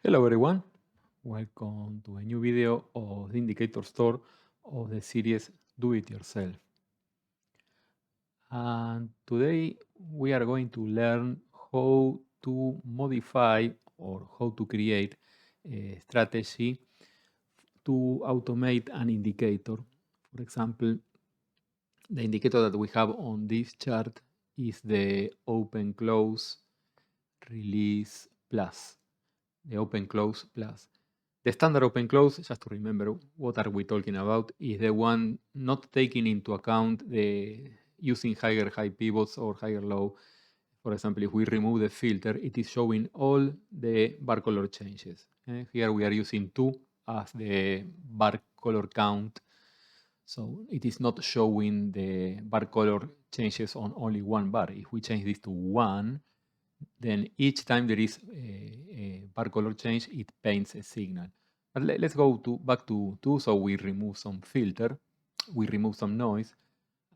Hello everyone, welcome to a new video of the indicator store of the series Do It Yourself. And today we are going to learn how to modify or how to create a strategy to automate an indicator. For example, the indicator that we have on this chart is the open close release plus. The open close plus. The standard open close, just to remember what are we talking about, is the one not taking into account the using higher high pivots or higher low. For example, if we remove the filter, it is showing all the bar color changes. Here we are using 2 as the bar color count. So it is not showing the bar color changes on only one bar. If we change this to 1, then each time there is a bar color change, it paints a signal. But let's go back to 2, so we remove some filter, we remove some noise,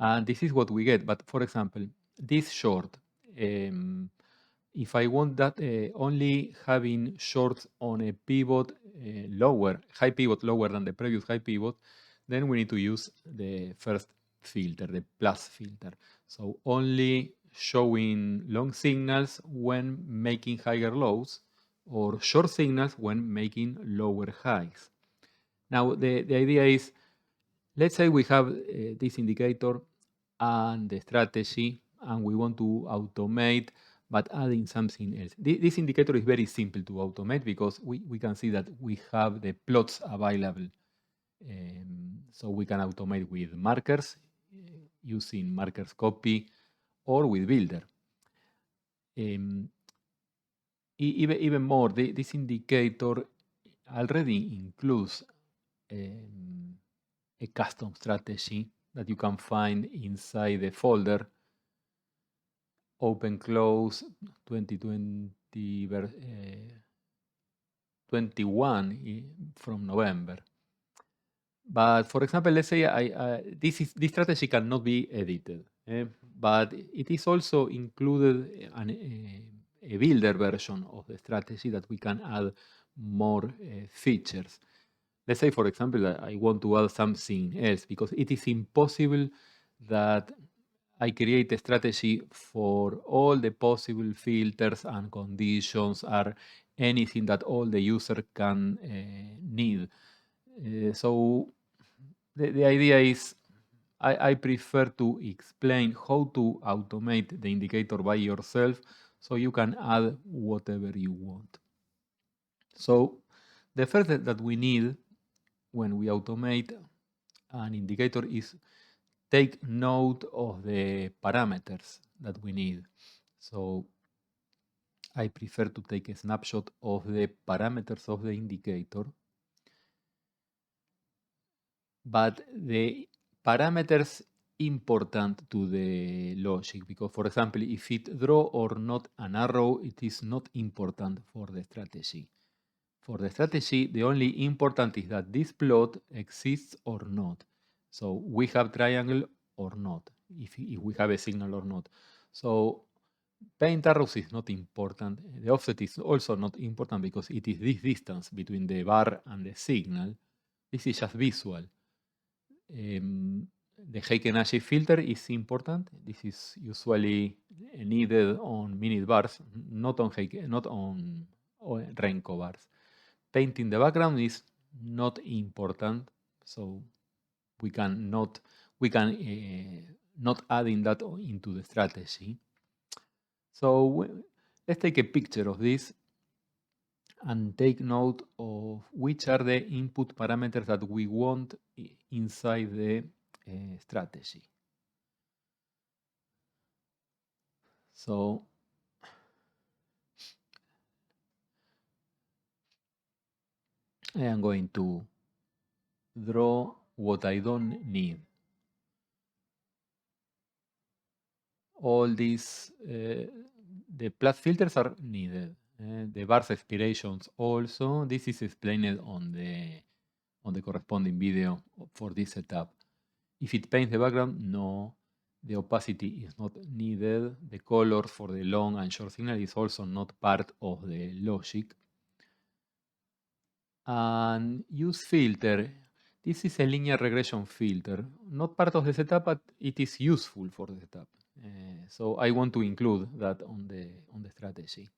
and this is what we get. But for example, this short, if I want that only having shorts on a pivot high pivot lower than the previous high pivot, then we need to use the first filter, the plus filter. So only showing long signals when making higher lows or short signals when making lower highs. Now the idea is, let's say we have this indicator and the strategy and we want to automate but adding something else. This indicator is very simple to automate because we can see that we have the plots available. So we can automate with markers using markers copy or with builder. Even more, this indicator already includes a custom strategy that you can find inside the folder open close 2020 21 from November. But for example, let's say this strategy cannot be edited, but it is also included a builder version of the strategy that we can add more features. Let's say, for example, that I want to add something else because it is impossible that I create a strategy for all the possible filters and conditions or anything that all the user can need. So the idea is I prefer to explain how to automate the indicator by yourself so you can add whatever you want. So the first that we need when we automate an indicator is take note of the parameters that we need. So I prefer to take a snapshot of the parameters of the indicator, but the parameters important to the logic, because for example, if it draw or not an arrow, it is not important for the strategy. For the strategy, the only important is that this plot exists or not. So we have triangle or not, if we have a signal or not. So paint arrows is not important. The offset is also not important because it is this distance between the bar and the signal. This is just visual. The Heiken-Ashi filter is important. This is usually needed on minute bars, not on Renko bars. Painting the background is not important, so we can not adding that into the strategy. So let's take a picture of this and take note of which are the input parameters that we want inside the strategy. So I am going to draw what I don't need. All these, the plus filters are needed. The bars expirations also. This is explained on the corresponding video for this setup. If it paints the background, no. The opacity is not needed. The color for the long and short signal is also not part of the logic. And use filter. This is a linear regression filter. Not part of the setup, but it is useful for the setup. So I want to include that on the strategy.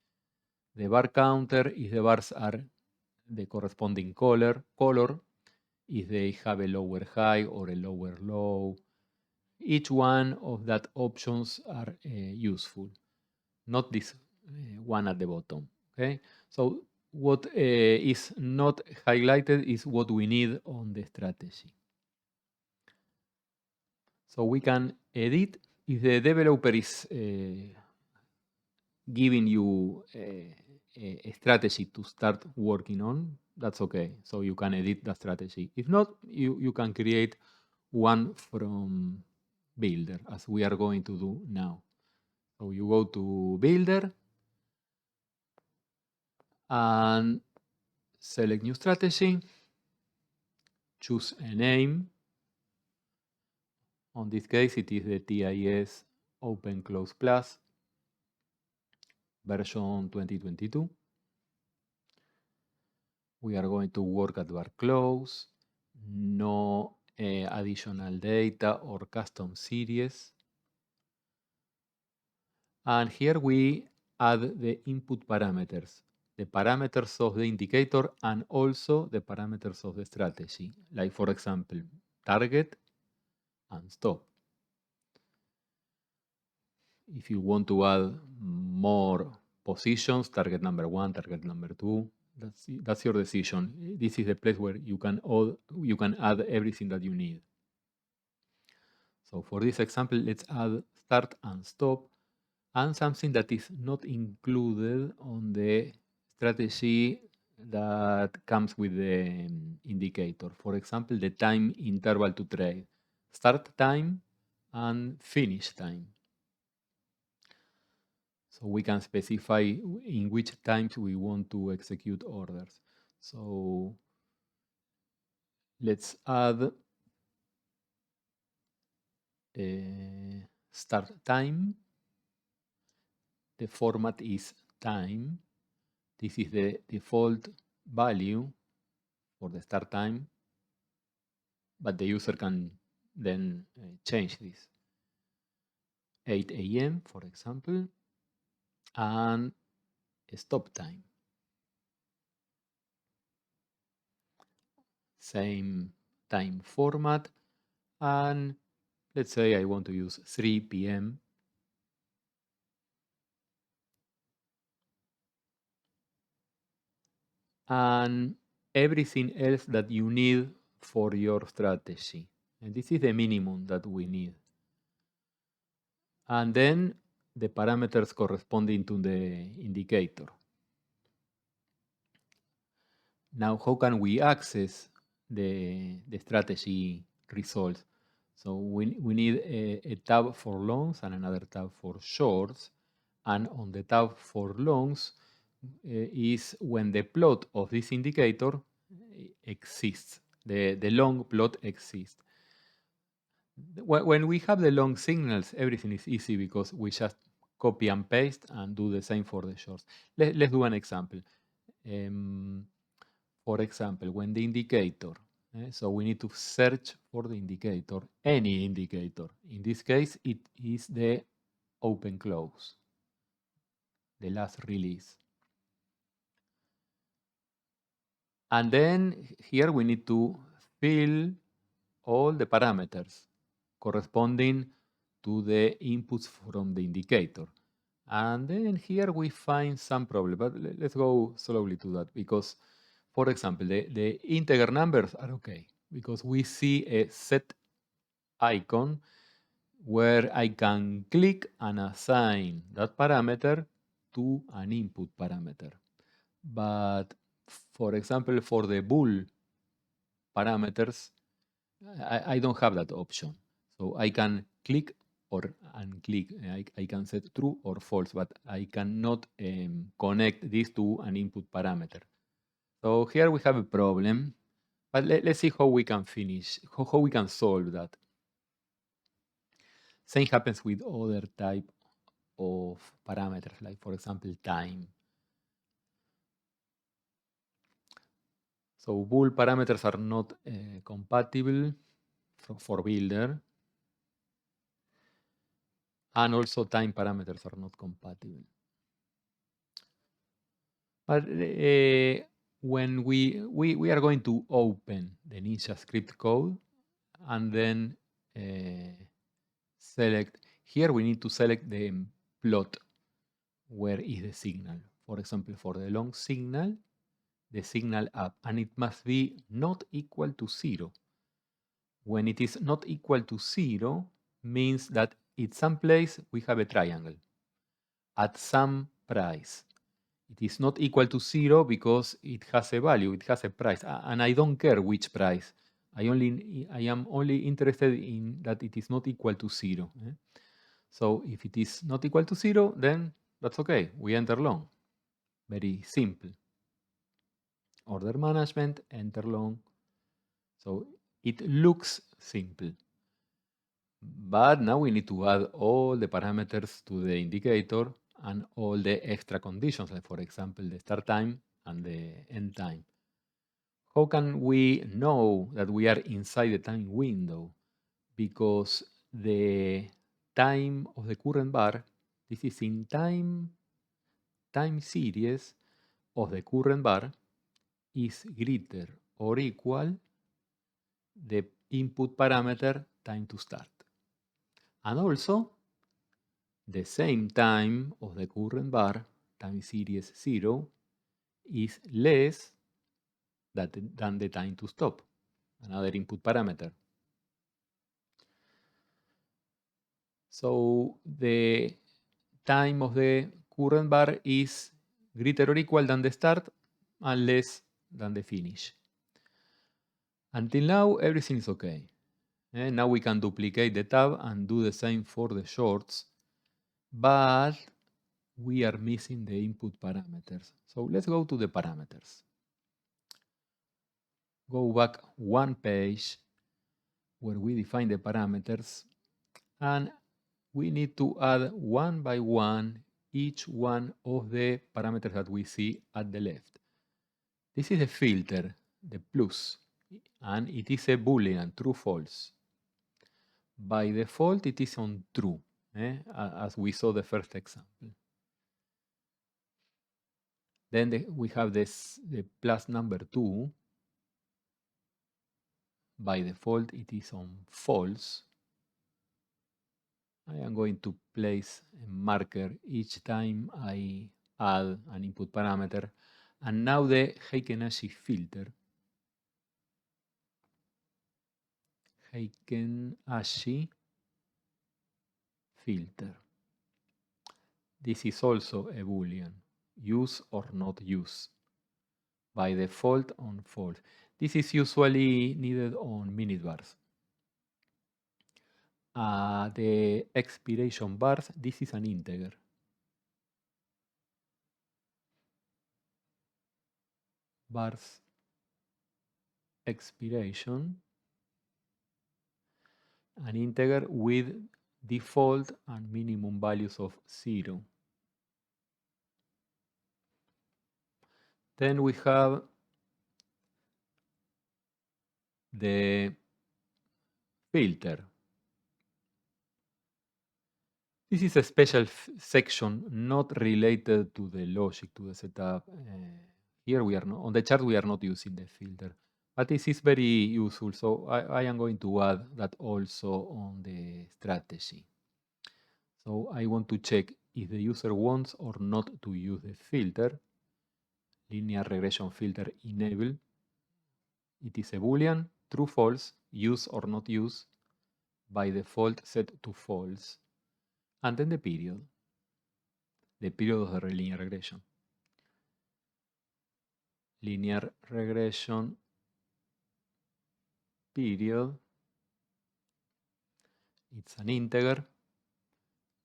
The bar counter, if the bars are the corresponding color, if they have a lower high or a lower low. Each one of that options are useful, not this one at the bottom. Okay, so what is not highlighted is what we need on the strategy. So we can edit if the developer is giving you a strategy to start working on. That's okay. So you can edit the strategy. If not, you can create one from Builder, as we are going to do now. So you go to Builder and select New Strategy, choose a name. On this case, it is the TIS Open Close Plus version 2022. We are going to work at bar close, no additional data or custom series. And here we add the input parameters, the parameters of the indicator and also the parameters of the strategy, like for example, target and stop. If you want to add more positions, target number 1, target number 2, that's your decision. This is the place where you can add everything that you need. So for this example, let's add start and stop and something that is not included on the strategy that comes with the indicator. For example, the time interval to trade, start time and finish time. So we can specify in which times we want to execute orders. So let's add start time. The format is time. This is the default value for the start time, but the user can then change this. 8 a.m., for example, and stop time. Same time format, and let's say I want to use 3 p.m. and everything else that you need for your strategy. And this is the minimum that we need. And then the parameters corresponding to the indicator. Now, how can we access the strategy results? So we need a tab for longs and another tab for shorts. And on the tab for longs is when the plot of this indicator exists. The long plot exists. When we have the long signals, everything is easy because we just copy and paste and do the same for the shorts. Let's do an example. For example, when the indicator, so we need to search for the indicator, any indicator. In this case, it is the open close, the last release. And then here we need to fill all the parameters corresponding to the inputs from the indicator. And then here we find some problem, but let's go slowly to that because, for example, the integer numbers are okay because we see a set icon where I can click and assign that parameter to an input parameter. But for example, for the bool parameters, I don't have that option. So I can click or unclick. I can set true or false, but I cannot connect this to an input parameter. So here we have a problem, but let's see how we can finish, how we can solve that. Same happens with other type of parameters, like for example, time. So bool parameters are not compatible for builder, and also time parameters are not compatible. But when we are going to open the Ninja script code and then select, here we need to select the plot where is the signal. For example, for the long signal, the signal up, and it must be not equal to 0. When it is not equal to 0, means that at some place we have a triangle at some price. It is not equal to 0 because it has a value, it has a price, and I don't care which price. I am only interested in that it is not equal to 0. So if it is not equal to 0, then that's okay. We enter long. Very simple. Order management, enter long. So it looks simple. But now we need to add all the parameters to the indicator and all the extra conditions, like for example, the start time and the end time. How can we know that we are inside the time window? Because the time of the current bar, this is in time series of the current bar is greater or equal the input parameter time to start. And also, the same time of the current bar, time series 0, is less than the time to stop, another input parameter. So the time of the current bar is greater or equal than the start and less than the finish. Until now, everything is okay. Now we can duplicate the tab and do the same for the shorts, but we are missing the input parameters. So let's go to the parameters. Go back one page where we define the parameters, and we need to add one by one each one of the parameters that we see at the left. This is a filter, the plus, and it is a Boolean, true, false. By default, it is on true, as we saw the first example. Then we have the plus number 2. By default, it is on false. I am going to place a marker each time I add an input parameter. And now the Heiken-Ashi filter. Heiken-Ashi filter. This is also a Boolean. Use or not use. By default on false. This is usually needed on minute bars. The expiration bars, this is an integer. Bars expiration, an integer with default and minimum values of 0. Then we have the filter. This is a special section not related to the logic, to the setup. Here we are not, on the chart we are not using the filter, but this is very useful. So I am going to add that also on the strategy. So I want to check if the user wants or not to use the filter. Linear regression filter enable. It is a Boolean, true, false, use or not use, by default set to false. And then the period of the linear regression. Linear regression period, it's an integer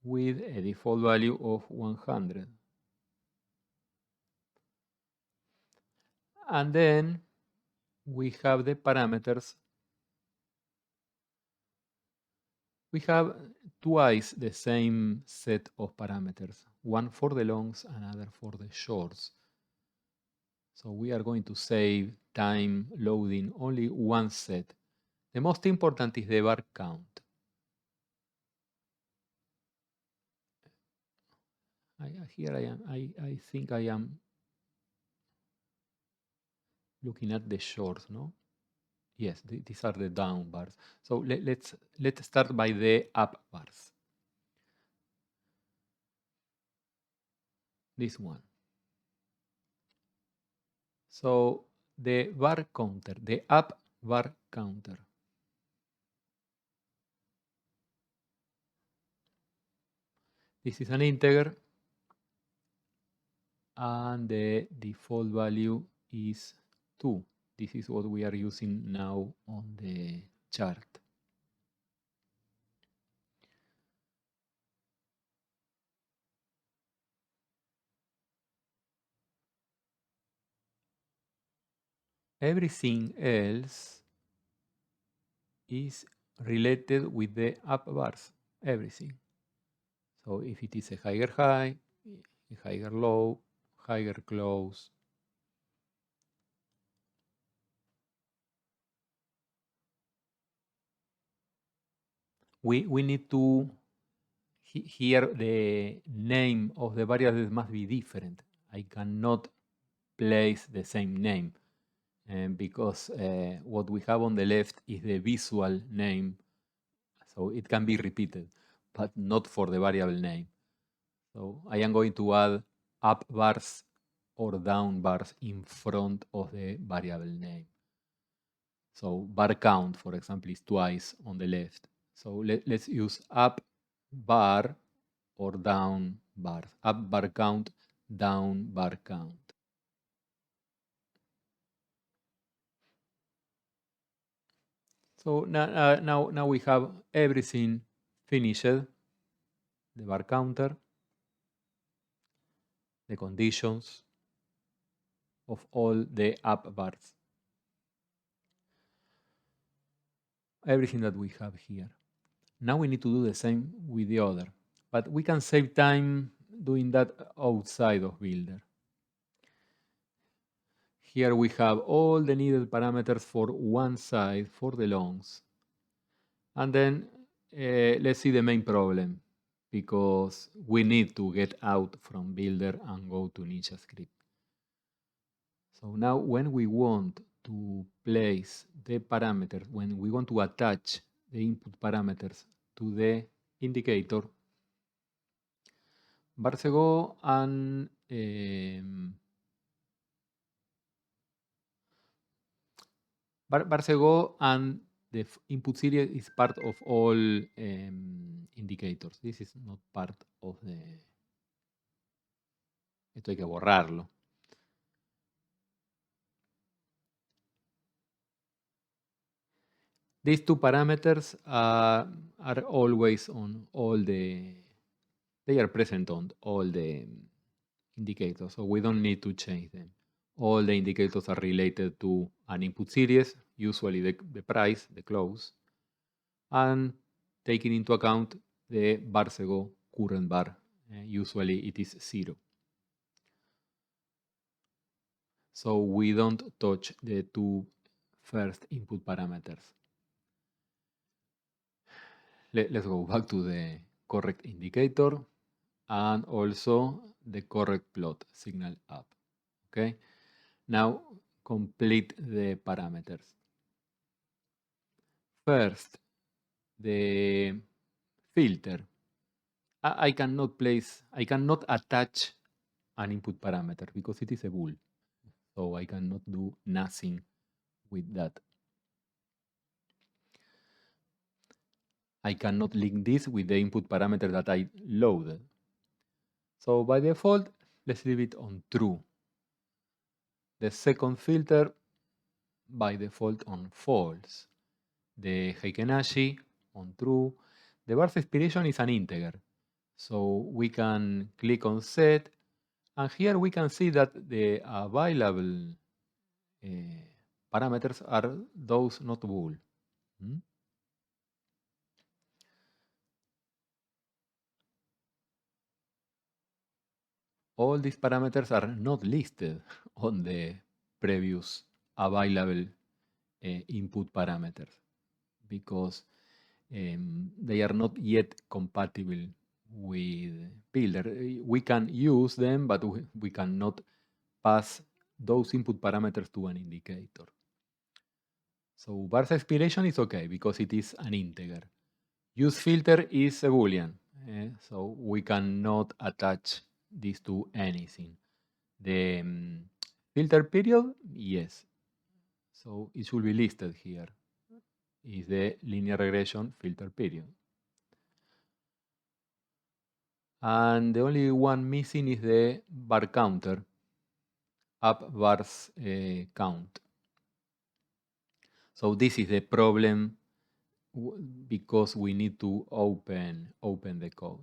with a default value of 100. And then we have the parameters. We have twice the same set of parameters, one for the longs, another for the shorts. So we are going to save time loading only one set. The most important is the bar count. Here I am. I think I am looking at the shorts, no? Yes, these are the down bars. So let's start by the up bars. This one. So the bar counter, the up bar counter. This is an integer, and the default value is 2. This is what we are using now on the chart. Everything else is related with the up bars, everything. So if it is a higher high, a higher low, higher close. We need to, here the name of the variables must be different. I cannot place the same name because what we have on the left is the visual name, so it can be repeated, but not for the variable name. So I am going to add up bars or down bars in front of the variable name. So bar count, for example, is twice on the left. So let's use up bar or down bars. Up bar count, down bar count. So now we have everything finished. The bar counter, the conditions of all the up bars. Everything that we have here. Now we need to do the same with the other. But we can save time doing that outside of Builder. Here we have all the needed parameters for one side, for the longs. And then let's see the main problem, because we need to get out from Builder and go to NinjaScript. So now when we want to place the parameters, when we want to attach the input parameters to the indicator, Barcego and Barcego and the input series is part of all indicators. This is not part of the... Esto hay que borrarlo. These two parameters are always on all the... They are present on all the indicators, so we don't need to change them. All the indicators are related to an input series, usually the price, the close, and taking into account the Barcego current bar. Usually it is 0. So we don't touch the two first input parameters. Let's go back to the correct indicator and also the correct plot, signal up. Okay, now complete the parameters. First, the filter. I cannot attach an input parameter because it is a bool. So I cannot do nothing with that. I cannot link this with the input parameter that I loaded. So by default, let's leave it on true. The second filter, by default on false. The Heikenashi on true. The bar's expiration is an integer. So we can click on set, and here we can see that the available parameters are those not bool. All these parameters are not listed on the previous available input parameters because they are not yet compatible with Builder. We can use them, but we cannot pass those input parameters to an indicator. So Bar's expiration is okay because it is an integer. Use filter is a Boolean, so we cannot attach this to anything. The filter period, yes. So it should be listed here. Is the linear regression filter period. And the only one missing is the bar counter, up bars count. So this is the problem because we need to open the code.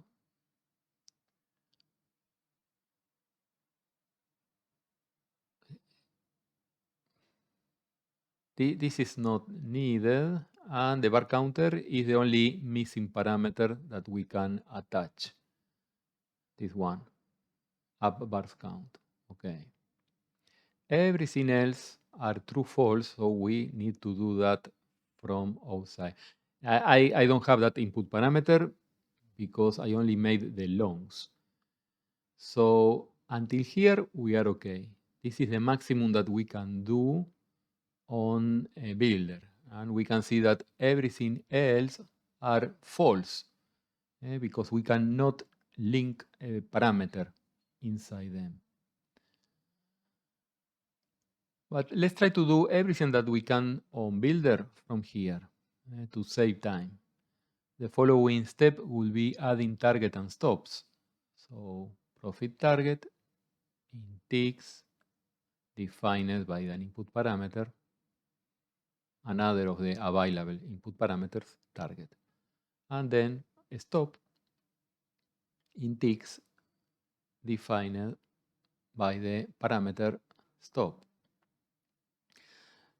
This is not needed, and the bar counter is the only missing parameter that we can attach. This one, up bars count. Okay. Everything else are true false, so we need to do that from outside. I don't have that input parameter because I only made the longs. So until here, we are okay. This is the maximum that we can do on a builder. And we can see that everything else are false because we cannot link a parameter inside them. But let's try to do everything that we can on builder from here to save time. The following step will be adding target and stops. So profit target in ticks defined by an input parameter, another of the available input parameters, target. And then a stop in ticks defined by the parameter stop.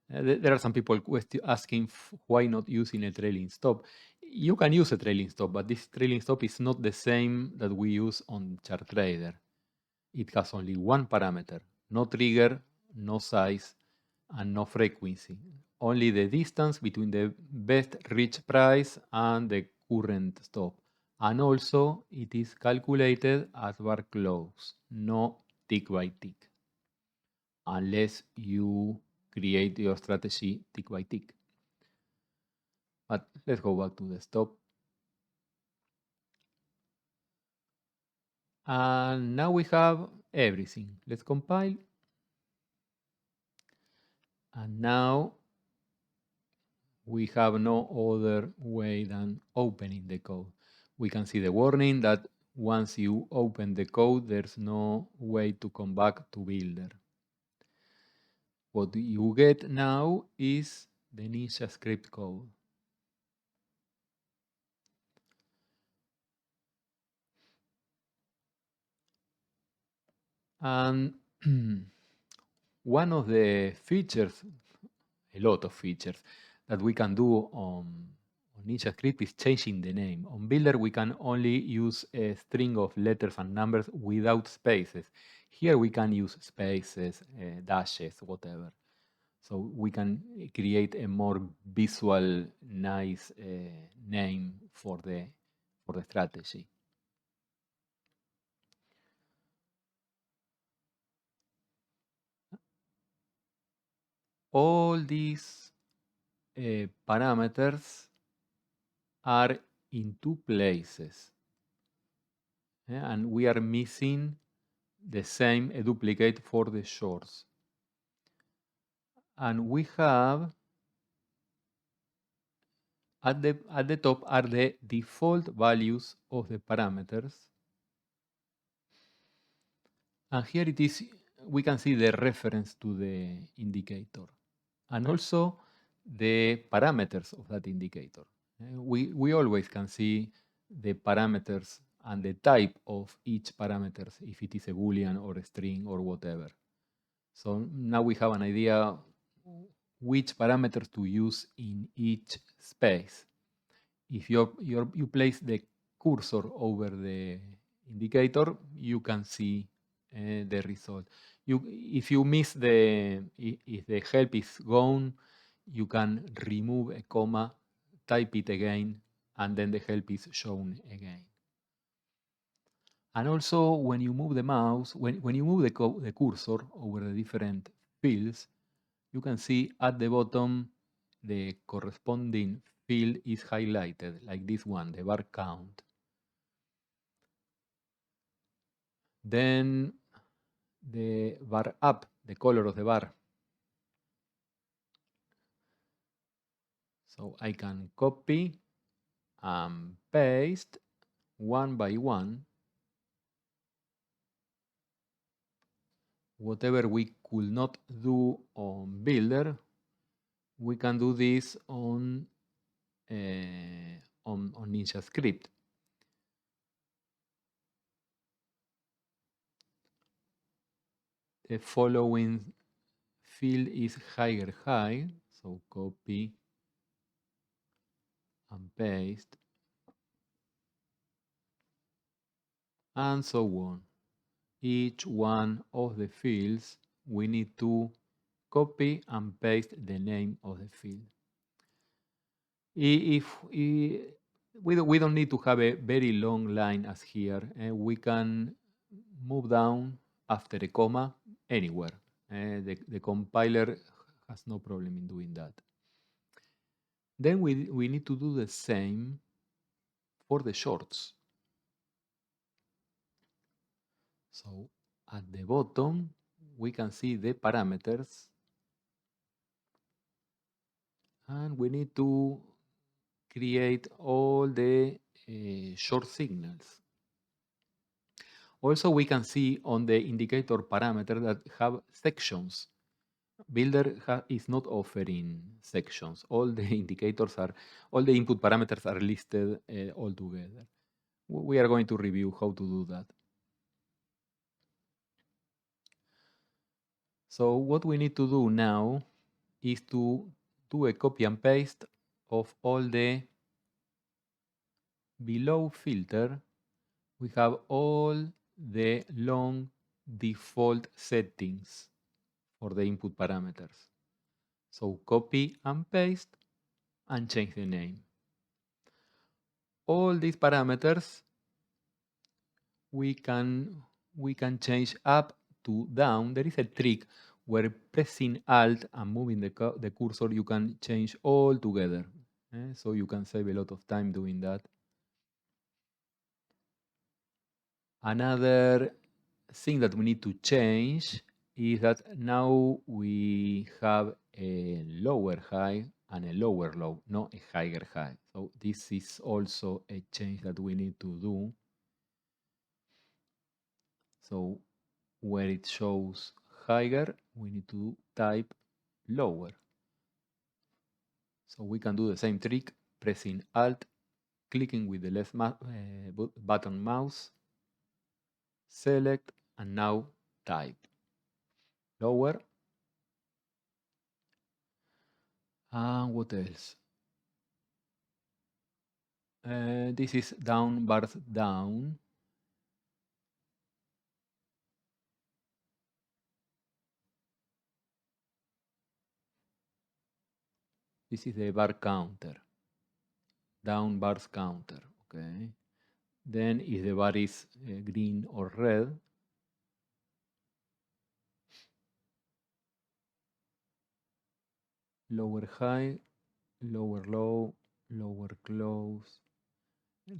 There are some people asking why not using a trailing stop. You can use a trailing stop, but this trailing stop is not the same that we use on Chartrader. It has only one parameter, no trigger, no size, and no frequency. Only the distance between the best reach price and the current stop. And also, it is calculated as bar close, no tick by tick, unless you create your strategy tick by tick. But let's go back to the stop. And now we have everything. Let's compile. And now we have no other way than opening the code. We can see the warning that once you open the code, there's no way to come back to Builder. What you get now is the Ninja script code. And one of the features, a lot of features, that we can do on Ninja script is changing the name. On Builder, we can only use a string of letters and numbers without spaces. Here we can use spaces, dashes, whatever. So we can create a more visual, nice name for the strategy. All these parameters are in two places. And we are missing the same duplicate for the shorts. And we have at the top are the default values of the parameters. And here it is, we can see the reference to the indicator and also the parameters of that indicator. We always can see the parameters and the type of each parameter, if it is a Boolean or a string or whatever. So now we have an idea which parameters to use in each space. If you place the cursor over the indicator, you can see the result. if you miss if the help is gone, you can remove a comma, type it again, and then the help is shown again. And also, when you move the mouse, when you move the cursor over the different fields, you can see at the bottom the corresponding field is highlighted, like this one, the bar count. Then the bar up, the color of the bar. So I can copy and paste one by one whatever we could not do on Builder, we can do this on NinjaScript. The following field is higher high, so copy and paste, and so on. Each one of the fields we need to copy and paste the name of the field. We don't need to have a very long line as here. We can move down after a comma anywhere. The compiler has no problem in doing that. Then we need to do the same for the shorts. So at the bottom, we can see the parameters, and we need to create all the short signals. Also, we can see on the indicator parameter that have sections. Builder is not offering sections. All the indicators all the input parameters are listed all together. We are going to review how to do that. So what we need to do now is to do a copy and paste of all the below filter. We have all the long default settings for the input parameters. So copy and paste and change the name. All these parameters we can change up to down. There is a trick where pressing Alt and moving the cursor you can change all together. So you can save a lot of time doing that. Another thing that we need to change is that now we have a lower high and a lower low, not a higher high. So this is also a change that we need to do. So where it shows higher, we need to type lower. So we can do the same trick, pressing Alt, clicking with the left button mouse, select, and now type lower. And what else? This is down bars down. This is the bar counter. Down bars counter, okay? Then if the bar is green or red, lower high, lower low, lower close.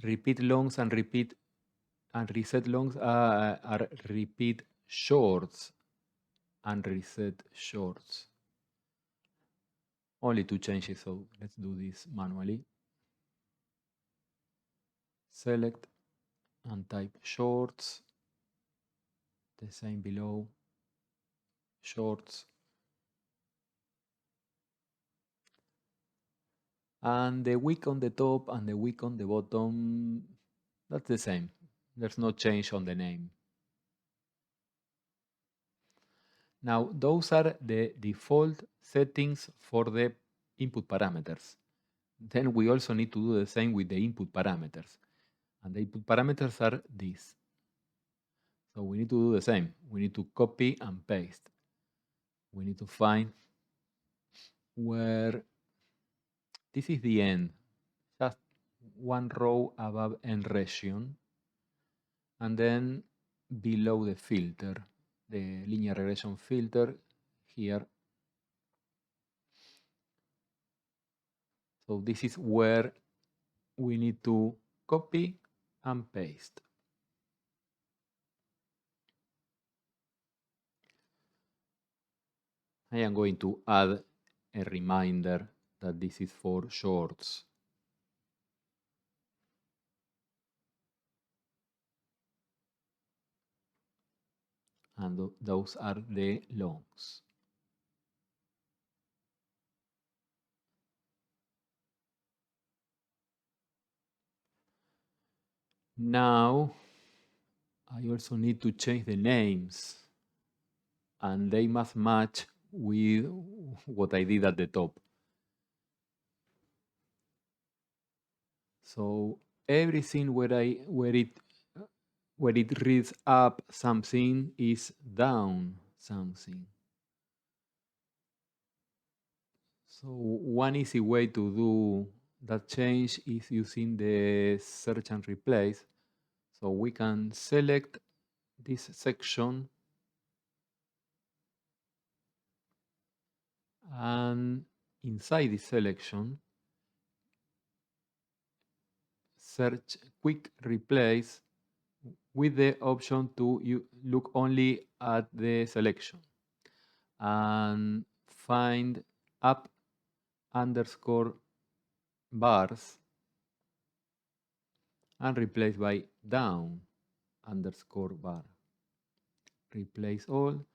Repeat longs and reset longs are repeat shorts and reset shorts. Only two changes, so let's do this manually. Select and type shorts. The same below, shorts. And the wick on the top and the wick on the bottom, that's the same. There's no change on the name. Now, those are the default settings for the input parameters. Then we also need to do the same with the input parameters. And the input parameters are these. So we need to do the same. We need to copy and paste. We need to find where this is the end, just one row above end region, and then below the filter, the linear regression filter here. So this is where we need to copy and paste. I am going to add a reminder that this is for shorts. And those are the longs. Now, I also need to change the names, and they must match with what I did at the top. So everything where it reads up something is down something. So one easy way to do that change is using the search and replace. So we can select this section and inside this selection, search quick replace with the option to look only at the selection and find up underscore bars and replace by down underscore bar. Replace all,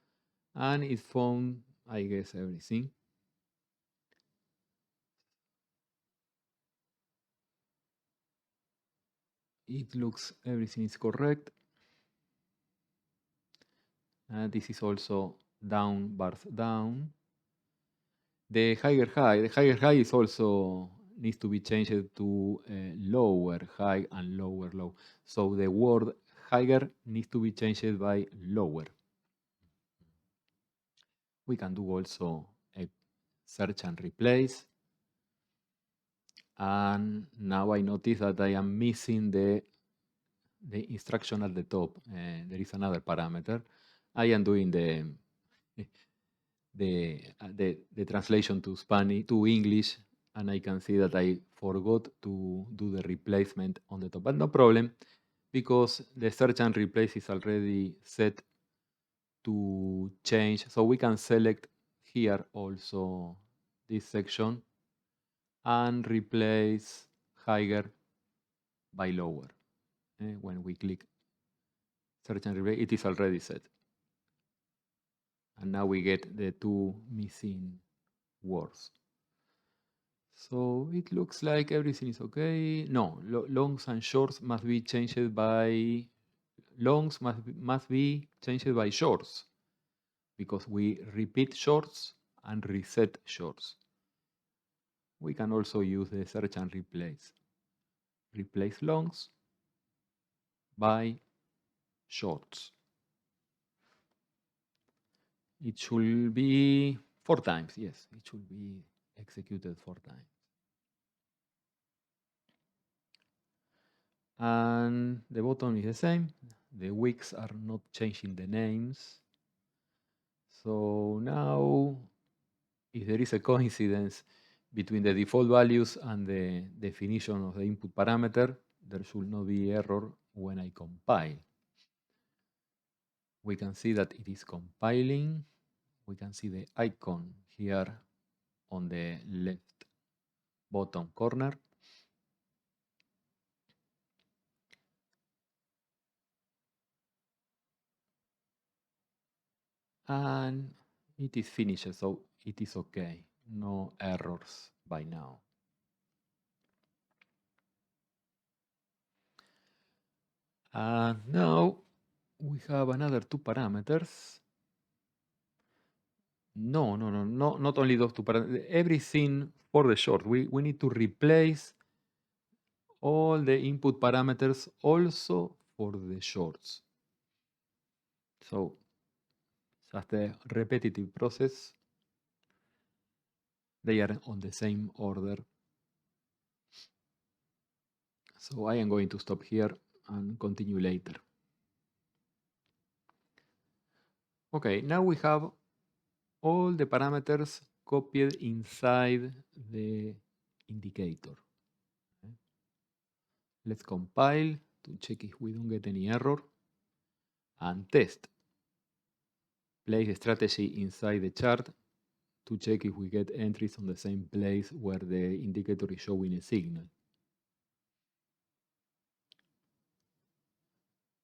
and it found, I guess, everything. It looks everything is correct. And this is also down bars down. The higher high is also needs to be changed to lower high and lower low. So the word higher needs to be changed by lower. We can do also a search and replace. And now I notice that I am missing the instruction at the top. There is another parameter. I am doing the translation to Spanish to English, and I can see that I forgot to do the replacement on the top. But no problem, because the search and replace is already set to change. So we can select here also this section and replace higher by lower. When we click search and replace, it is already set. And now we get the two missing words. So it looks like everything is okay. No, longs and shorts must be changed by longs must be changed by shorts, because we repeat shorts and reset shorts. We can also use the search and replace. Replace longs by shorts. It should be 4 times. Yes, it should be executed 4 times. And the bottom is the same. The weeks are not changing the names. So now, if there is a coincidence between the default values and the definition of the input parameter, there should not be error when I compile. We can see that it is compiling. We can see the icon here on the left bottom corner. And it is finished, so it is okay. No errors by now. And now we have another 2 parameters. No, not only those 2 parameters. Everything for the short. We need to replace all the input parameters also for the shorts. So just a repetitive process. They are on the same order. So I am going to stop here and continue later. Okay, now we have all the parameters copied inside the indicator. Let's compile to check if we don't get any error and test. Place the strategy inside the chart to check if we get entries on the same place where the indicator is showing a signal.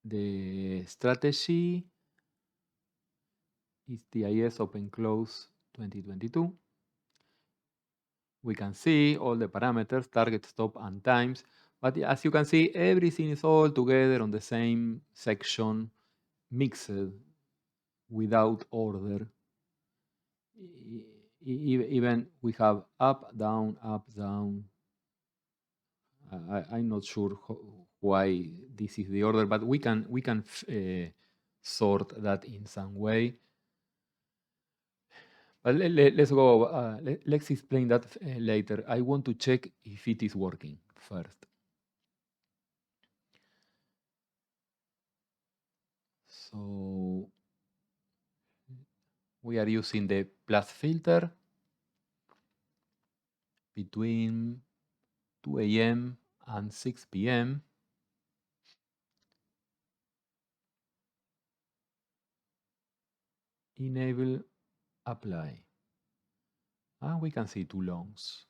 The strategy is TIS Open Close 2022. We can see all the parameters, target, stop, and times. But as you can see, everything is all together on the same section, mixed without order. Even we have up, down, up, down. I'm not sure why this is the order, but we can sort that in some way. But let's go. Let's explain that later. I want to check if it is working first. So we are using the plus filter between 2 a.m. and 6 p.m. Enable apply. And we can see two longs.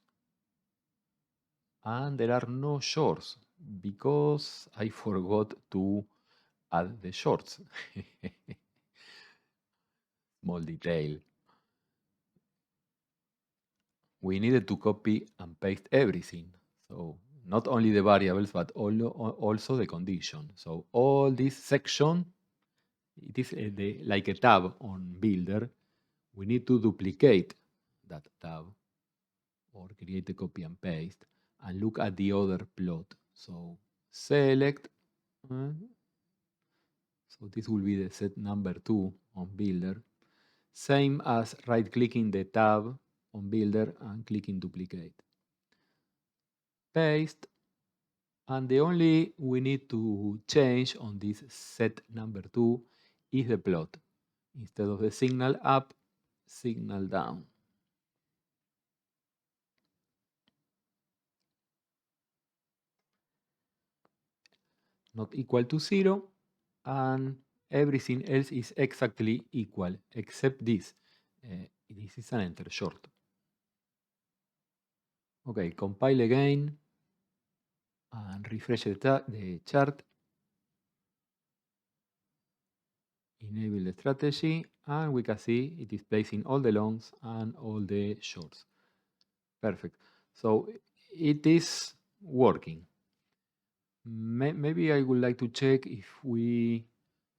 And there are no shorts because I forgot to add the shorts. Small detail. We needed to copy and paste everything. So not only the variables, but also the condition. So all this section, it is like a tab on Builder. We need to duplicate that tab or create a copy and paste and look at the other plot. So select, so this will be the set number 2 on Builder. Same as right-clicking the tab on Builder and clicking duplicate. Paste, and the only we need to change on this set number 2 is the plot. Instead of the signal up, signal down. Not equal to 0, and everything else is exactly equal except this. This is an enter short. Okay, compile again and refresh the chart. Enable the strategy, and we can see it is placing all the longs and all the shorts. Perfect. So it is working. Maybe I would like to check if we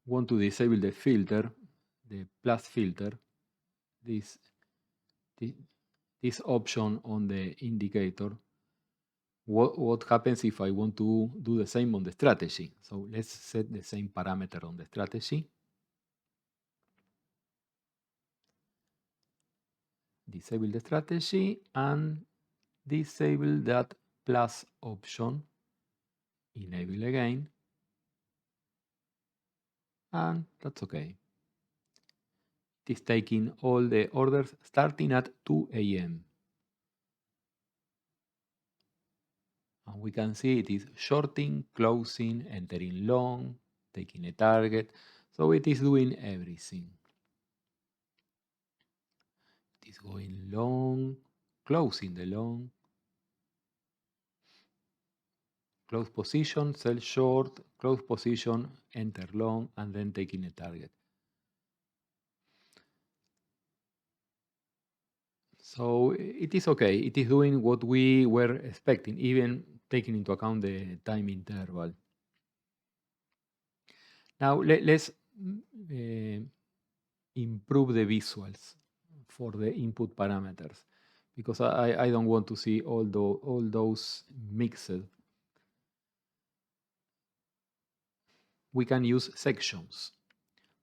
want to disable the filter, the plus filter, this option on the indicator. What happens if I want to do the same on the strategy? So let's set the same parameter on the strategy. Disable the strategy and disable that plus option. Enable again. And that's okay. It is taking all the orders starting at 2 a.m. And we can see it is shorting, closing, entering long, taking a target. So it is doing everything. It is going long, closing the long, close position, sell short, close position, enter long, and then taking a target. So it is okay. It is doing what we were expecting, even taking into account the time interval. Now let's improve the visuals for the input parameters because I don't want to see all those mixed. We can use sections.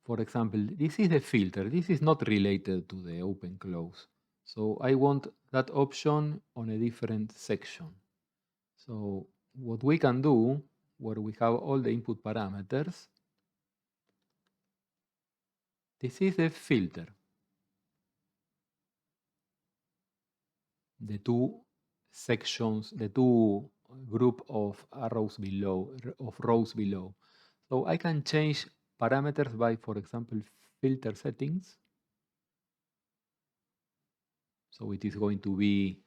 For example, this is the filter. This is not related to the open close. So I want that option on a different section. So what we can do, where we have all the input parameters, this is the filter. The two sections, the two group of arrows below, of rows below. So I can change parameters by, for example, filter settings. So it is going to be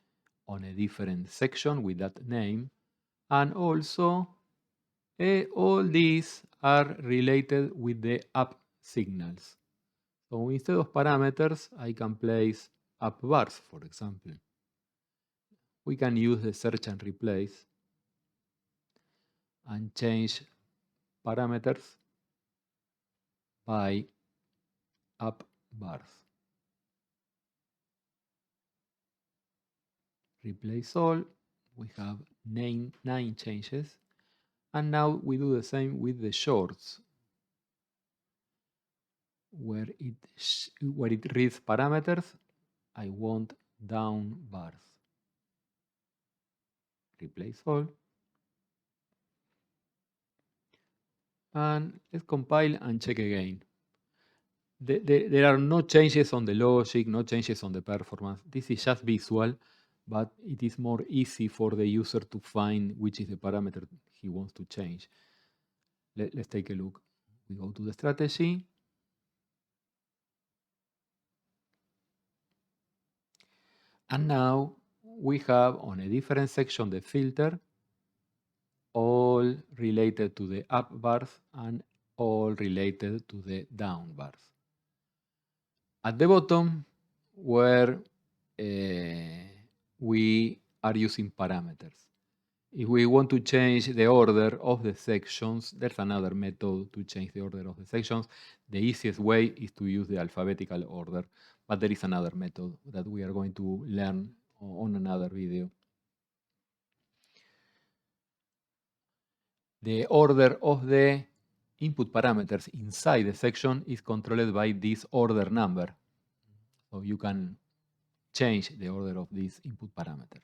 on a different section with that name. And also, all these are related with the up signals. So instead of parameters, I can place up bars, for example. We can use the search and replace and change parameters by up bars. Replace all. We have nine changes. And now we do the same with the shorts, where it reads parameters. I want down bars. Replace all. And let's compile and check again. There are no changes on the logic, no changes on the performance. This is just visual, but it is more easy for the user to find which is the parameter he wants to change. Let's take a look. We go to the strategy. And now we have on a different section the filter, all related to the up bars and all related to the down bars. At the bottom, where we are using parameters. If we want to change the order of the sections, there's another method to change the order of the sections. The easiest way is to use the alphabetical order, but there is another method that we are going to learn on another video. The order of the input parameters inside the section is controlled by this order number. So you can change the order of these input parameters.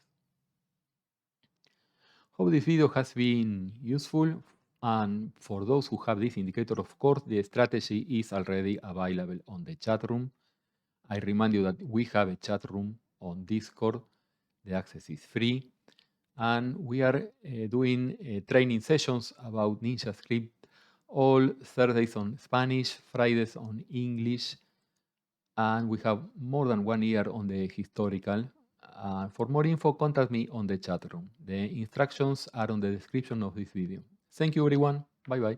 Hope this video has been useful, and for those who have this indicator, of course, the strategy is already available on the chat room. I remind you that we have a chat room on Discord. The access is free, and we are doing training sessions about NinjaScript all Thursdays on Spanish, Fridays on English, and we have more than 1 year on the historical. For more info, contact me on the chat room. The instructions are on the description of this video. Thank you, everyone. Bye-bye.